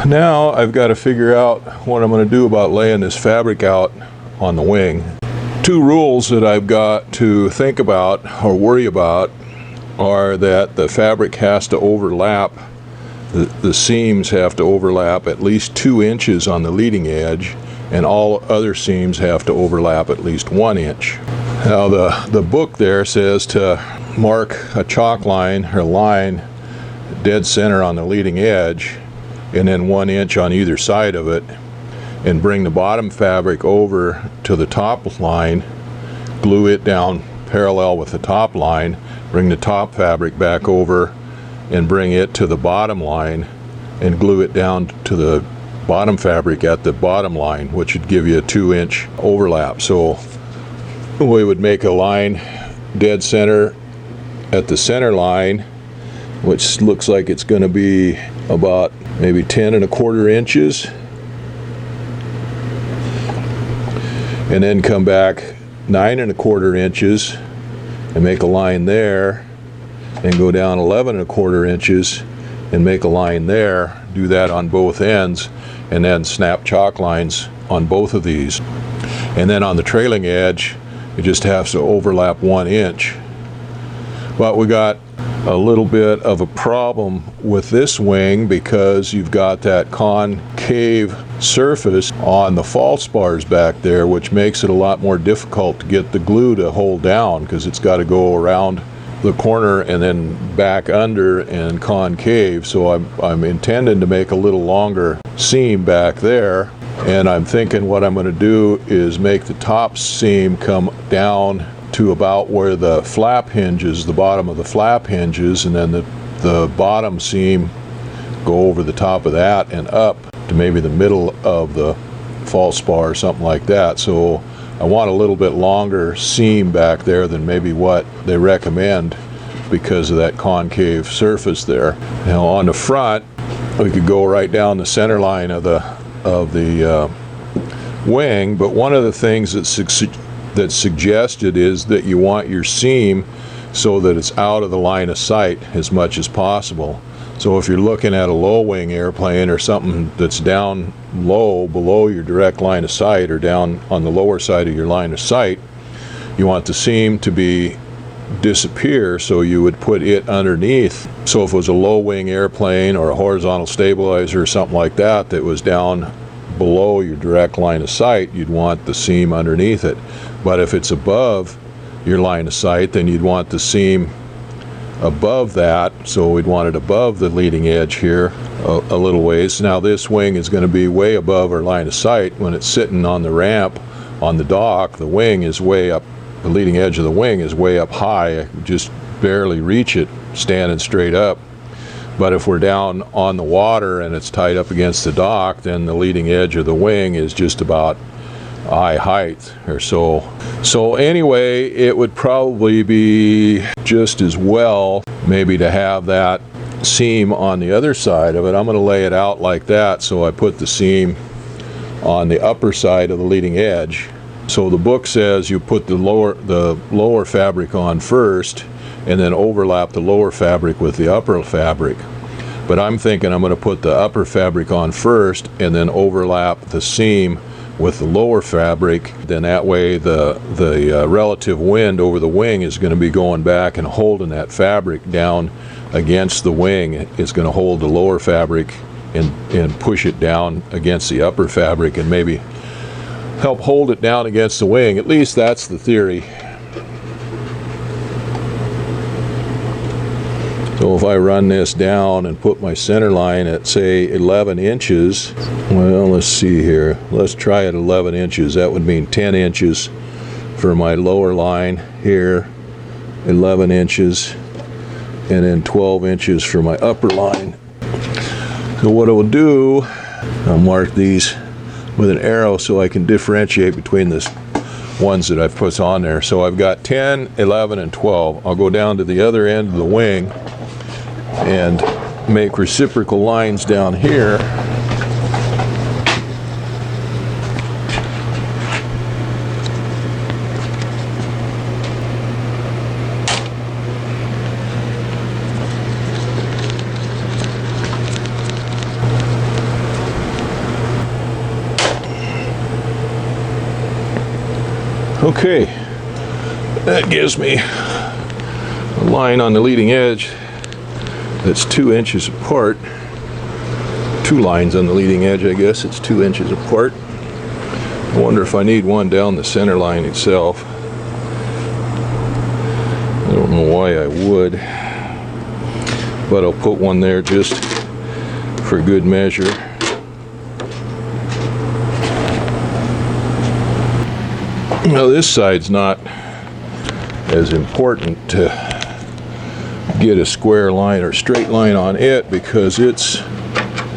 Now I've got to figure out what I'm going to do about laying this fabric out on the wing. Two rules that I've got to think about or worry about are that the fabric has to overlap, the seams have to overlap at least 2 inches on the leading edge, and all other seams have to overlap at least 1 inch. Now the book there says to mark a chalk line or line dead center on the leading edge and then 1 inch on either side of it, and bring the bottom fabric over to the top line, glue it down parallel with the top line, bring the top fabric back over and bring it to the bottom line and glue it down to the bottom fabric at the bottom line, which would give you a 2-inch overlap. So we would make a line dead center at the center line, which looks like it's going to be about maybe 10 1/4 inches, and then come back 9 1/4 inches and make a line there, and go down 11 1/4 inches and make a line there. Do that on both ends, and then snap chalk lines on both of these. And then on the trailing edge, it just has to overlap 1 inch. But we got a little bit of a problem with this wing because you've got that concave surface on the false bars back there, which makes it a lot more difficult to get the glue to hold down, because it's got to go around the corner and then back under and concave. So I'm intending to make a little longer seam back there, and I'm thinking what I'm going to do is make the top seam come down to about where the flap hinges, the bottom of the flap hinges, and then the bottom seam go over the top of that and up to maybe the middle of the false bar or something like that. So I want a little bit longer seam back there than maybe what they recommend because of that concave surface there. Now on the front, we could go right down the center line of the wing, but one of the things that's suggested is that you want your seam so that it's out of the line of sight as much as possible. So if you're looking at a low wing airplane or something that's down low below your direct line of sight, or down on the lower side of your line of sight, you want the seam to disappear, so you would put it underneath. So if it was a low wing airplane or a horizontal stabilizer or something like that that was down below your direct line of sight, you'd want the seam underneath it. But if it's above your line of sight, then you'd want the seam above that, so we'd want it above the leading edge here a little ways. Now this wing is going to be way above our line of sight. When it's sitting on the ramp on the dock, the wing is way up, the leading edge of the wing is way up high. I just barely reach it standing straight up. But if we're down on the water and it's tied up against the dock, then the leading edge of the wing is just about eye height or so. So anyway, it would probably be just as well maybe to have that seam on the other side of it. I'm going to lay it out like that, so I put the seam on the upper side of the leading edge. So the book says you put the lower fabric on first and then overlap the lower fabric with the upper fabric. But I'm thinking I'm going to put the upper fabric on first and then overlap the seam with the lower fabric. Then that way the relative wind over the wing is going to be going back and holding that fabric down against the wing. It's going to hold the lower fabric and push it down against the upper fabric and maybe help hold it down against the wing. At least that's the theory. So if I run this down and put my center line at, say, 11 inches, well, let's see here. Let's try at 11 inches. That would mean 10 inches for my lower line here, 11 inches, and then 12 inches for my upper line. So what I will do, I'll mark these with an arrow so I can differentiate between the ones that I've put on there. So I've got 10, 11, and 12. I'll go down to the other end of the wing and make reciprocal lines down here. Okay, that gives me a line on the leading edge that's 2 inches apart. 2 lines on the leading edge, I guess. It's 2 inches apart. I wonder if I need one down the center line itself. I don't know why I would, but I'll put one there just for good measure. Now this side's not as important to get a square line or straight line on it because it's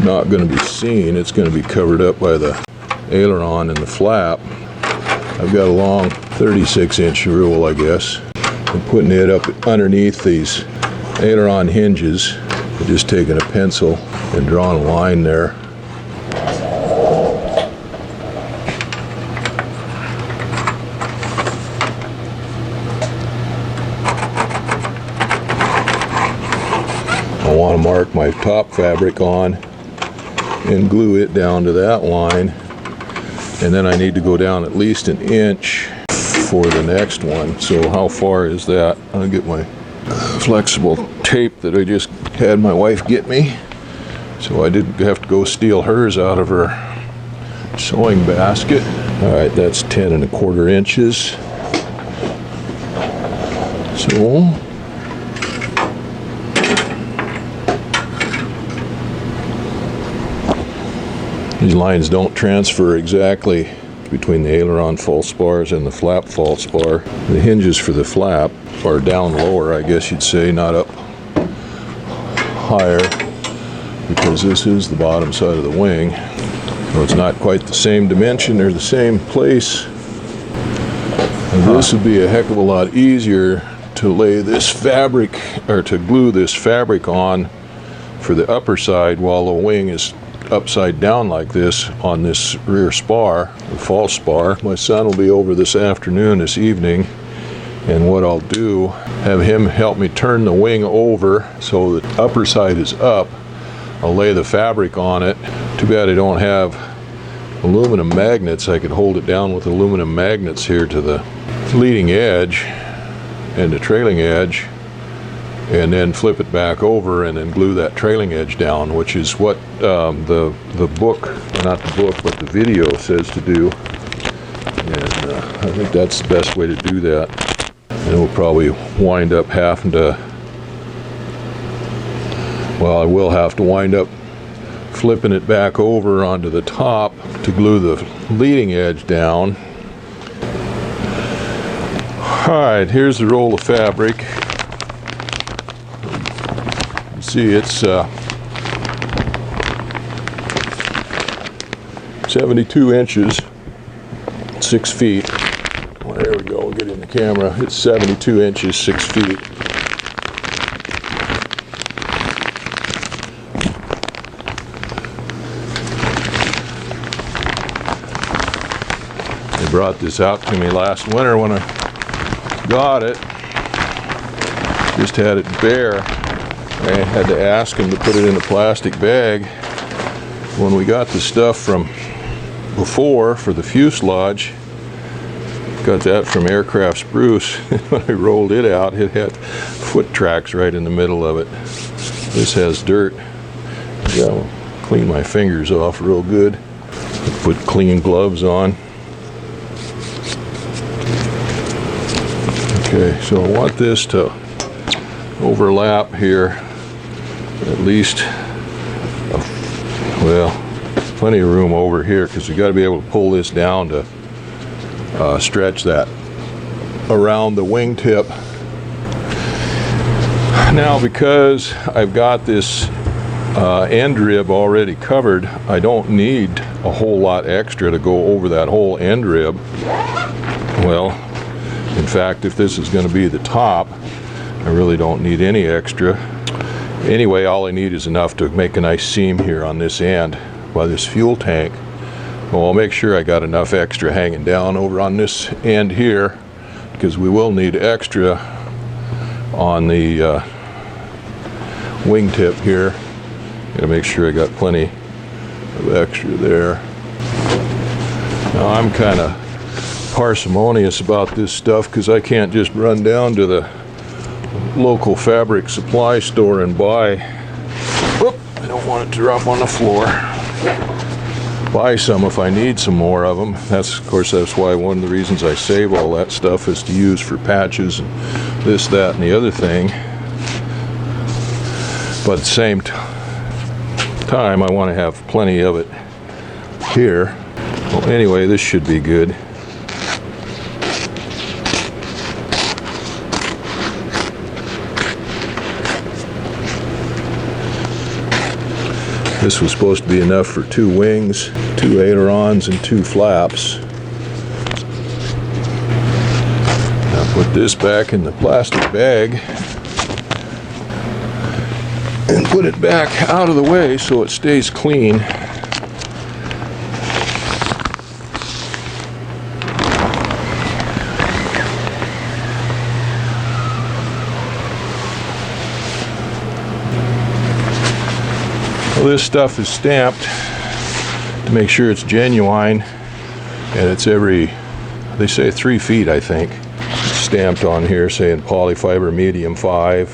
not going to be seen. It's going to be covered up by the aileron and the flap. I've got a long 36-inch rule, I guess. I'm putting it up underneath these aileron hinges. I'm just taking a pencil and drawing a line there. I want to mark my top fabric on and glue it down to that line, and then I need to go down at least 1 inch for the next one. So how far is that? I'll get my flexible tape that I just had my wife get me, so I didn't have to go steal hers out of her sewing basket. All right, that's 10 1/4 inches. So these lines don't transfer exactly between the aileron false bars and the flap false bar. The hinges for the flap are down lower, I guess you'd say, not up higher, because this is the bottom side of the wing. So it's not quite the same dimension or the same place. And this would be a heck of a lot easier to lay this fabric, or to glue this fabric on for the upper side while the wing is upside down like this on this rear spar, the false spar. My son will be over this evening, and what I'll do, have him help me turn the wing over so the upper side is up. I'll lay the fabric on it. Too bad I don't have aluminum magnets. I could hold it down with aluminum magnets here to the leading edge and the trailing edge, and then flip it back over and then glue that trailing edge down, which is what the book, not the book, but the video says to do. And I think that's the best way to do that. And we'll probably wind up having to, well, I will have to wind up flipping it back over onto the top to glue the leading edge down. All right, here's the roll of fabric. See, it's 72 inches, 6 feet. Well, there we go, we'll get in the camera. It's 72 inches, 6 feet. They brought this out to me last winter when I got it. Just had it bare. I had to ask him to put it in a plastic bag. When we got the stuff from before for the fuselage, got that from Aircraft Spruce. When I rolled it out, it had foot tracks right in the middle of it. This has dirt. I'll clean my fingers off real good. Put clean gloves on. Okay, so I want this to overlap here. At least, well, plenty of room over here, because you got to be able to pull this down to stretch that around the wingtip. Now, because I've got this end rib already covered, I don't need a whole lot extra to go over that whole end rib. Well, in fact, if this is going to be the top, I really don't need any extra. Anyway, all I need is enough to make a nice seam here on this end by this fuel tank. Well, I'll make sure I got enough extra hanging down over on this end here, because we will need extra on the wingtip here. Gotta make sure I got plenty of extra there. Now I'm kind of parsimonious about this stuff because I can't just run down to the local fabric supply store and buy. Whoop, I don't want it to drop on the floor. Buy some if I need some more of them. Of course, that's why one of the reasons I save all that stuff is to use for patches and this, that, and the other thing. But at the same time, I want to have plenty of it here. Well, anyway, this should be good. This was supposed to be enough for 2 wings, 2 ailerons, and 2 flaps. Now put this back in the plastic bag and put it back out of the way so it stays clean. Well, this stuff is stamped to make sure it's genuine, and it's they say 3 feet, I think. It's stamped on here saying polyfiber medium 5.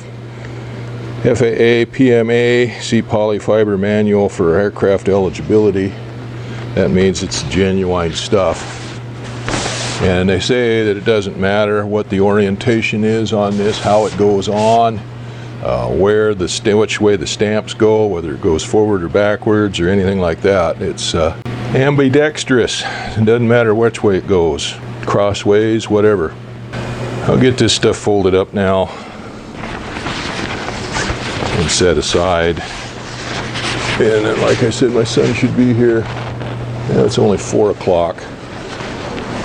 FAA, PMA, see polyfiber manual for aircraft eligibility. That means it's genuine stuff. And they say that it doesn't matter what the orientation is on this, how it goes on, which way the stamps go, whether it goes forward or backwards or anything like that. It's ambidextrous. It doesn't matter which way it goes, crossways, whatever. I'll get this stuff folded up now and set aside. And then, like I said, my son should be here. Yeah, it's only 4 o'clock.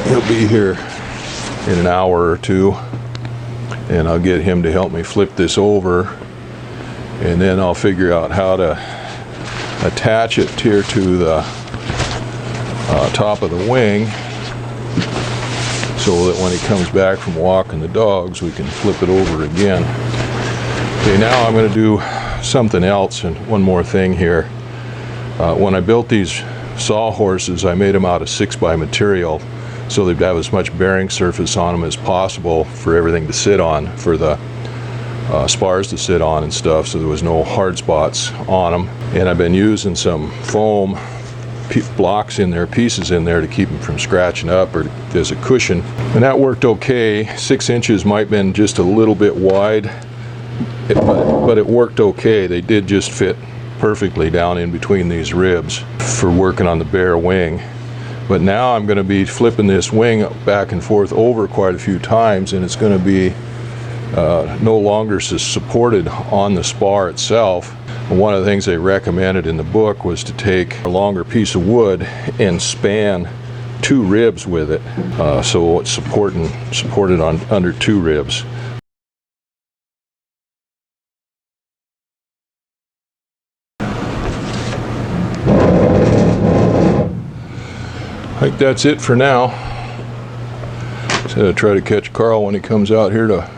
He'll be here in an hour or 2. And I'll get him to help me flip this over, and then I'll figure out how to attach it here to the top of the wing so that when he comes back from walking the dogs we can flip it over again. Okay, now I'm going to do something else, and one more thing here. When I built these sawhorses, I made them out of 6x material, so they'd have as much bearing surface on them as possible for everything to sit on, for the spars to sit on and stuff, so there was no hard spots on them. And I've been using some foam blocks in there, pieces in there, to keep them from scratching up, or as a cushion. And that worked okay. 6 inches might have been just a little bit wide, but it worked okay. They did just fit perfectly down in between these ribs for working on the bare wing. But now I'm going to be flipping this wing back and forth over quite a few times, and it's going to be no longer supported on the spar itself. And one of the things they recommended in the book was to take a longer piece of wood and span 2 ribs with it, so it's supported on under 2 ribs. I think that's it for now. So I'll try to catch Carl when he comes out here to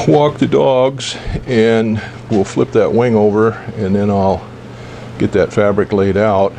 walk the dogs, and we'll flip that wing over, and then I'll get that fabric laid out.